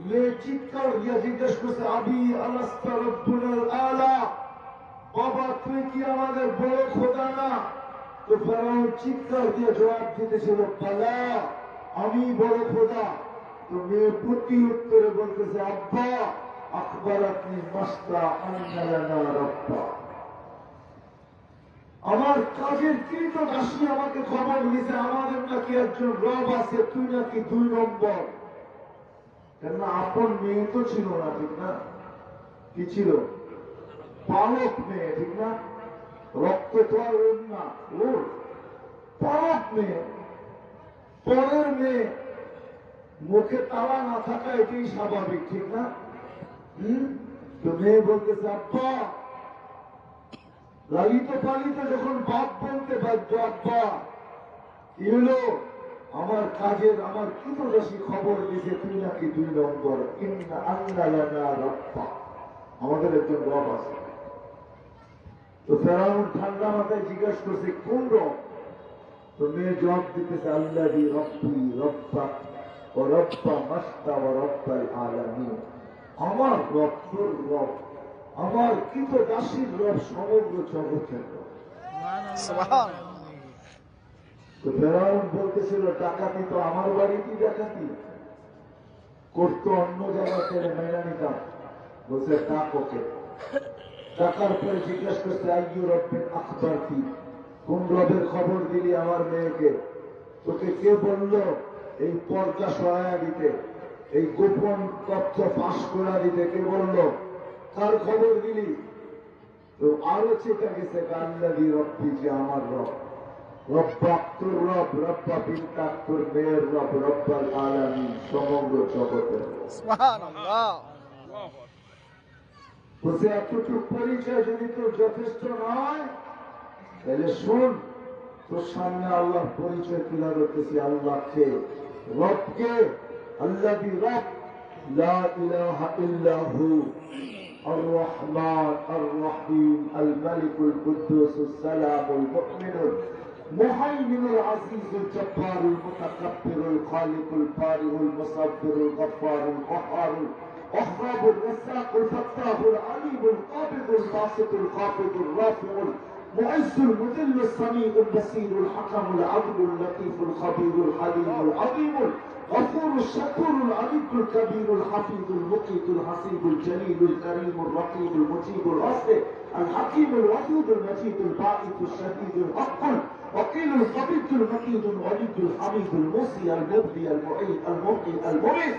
মেয়ে চিৎকার দিয়া জিজ্ঞেস করছে, আবি আলাস্তা রব্বুনাল আলা, বাবা তুই কি আমাদের বড় খোদা না? তো ফেরাউন চিৎকার দিয়ে জবাব দিতেছিল, বালা আমি বড় খোদা। তো মেয়ে প্রতি উত্তরে বলতেছে, আব্বা আখবারাতনি মাস্তা আন্না লানা রাব্বা, আমার কাজের কৃত দাসী আমাকে খবর দিয়েছে আমাদের নাকি একজন রব আছে, তুই নাকি 2 নম্বর। কেননা আপন মেয়ে তো ছিল না, ঠিক না? কি ছিল? পালক মেয়ে, ঠিক না? রক্ত তো আর ওর না, ওর পালক মেয়ে, পরের মেয়ে, মুখে তালা না থাকা এটাই স্বাভাবিক, ঠিক না? তো মেয়ে বলতেছে, আব্বা লালিত পালিত যখন বাপ বলতে বাধ্য, আব্বা কি হলো? আমার কাজের আমার কৃতদাসী খবর দিয়েছে তুই নাকি 2 নম্বর। ইন্না আন্না লানা রাব্বা, আমাদের একজন রব আছে। তো ফেরাউন ঠান্ডা মাথায় জিজ্ঞাসা করছে, কোন রব? তো মেয়ে জবাব দিতেছে, আল্লাযী রাব্বি রাব্বাক ওয়া রাব্বা মাস্তা ওয়া রাব্বাল আলামিন, আমার রব তোর রব, আমার কৃতদাসীর রব, সমগ্র জগতের রব। সুবহানাল্লাহ। তো ফেরাউন বলতেছিল, ডাকাতি তো আমার বাড়িতে ডাকাতি করতো, অন্য জায়গায় থেকে মেনে নিতাম। বলছে ডাক ওকে। ডাকার পরে জিজ্ঞাসা করছে, আইয়ু রব্বিল আখবার কি, কোন রবের খবর দিলি আমার মেয়েকে? তোকে কে বলল এই পর্দা সরাইয়া দিতে, এই গোপন তথ্য ফাঁস করে দিতে কে বলল? কার খবর দিলি? তো আরো চেতা গেছে, আল্লাযী রব্বি, যে আমার রব, রব্বা তোর রব, রব্বা বিনতা তোর মেয়ের রব, রব্বাল আলামিন, সমগ্র জগতের। সুবহানাল্লাহ। বলছে এতটুকু পরিচয় যদি তোর যথেষ্ট নয়, তাহলে শোন, তোর সামনে আল্লাহর পরিচয় তুলে ধরতেছি। আল্লাহকে, রবকে, আল্লাযী রব, লা ইলাহা ইল্লা হু, আর রহমান আর রহিম, আল মালিকুল কুদ্দুসুস সালামুল মুমিনুল মুহাইমিনুল আজিজুল জব্বারুল মুতাকাব্বিরুল খালিকুল বারিউল মুসাব্বিরুল গফফারুল কহ্হারুল ওয়াহ্হাবুর রাজ্জাকুল ফাত্তাহুল আলিমুল কাবিদুল বাসিতুল খাফিদুল রাফিউল মুইজ্জুল মুযিল্লুস সামিউল বাসীরুল হাকামুল আদলুল লতীফুল খাবীরুল হালিমুল আযীমুল غفور الشكور العليم الكبير الحفيظ المقيت الحسيب الجليل الكريم الرقيب المجيب الأصل الحكيم الودود المجيد الباعث الشهيد الحق وكيل القبيض المكيد الوليد الحميد الموصي المبدي المعيد المبقي المميت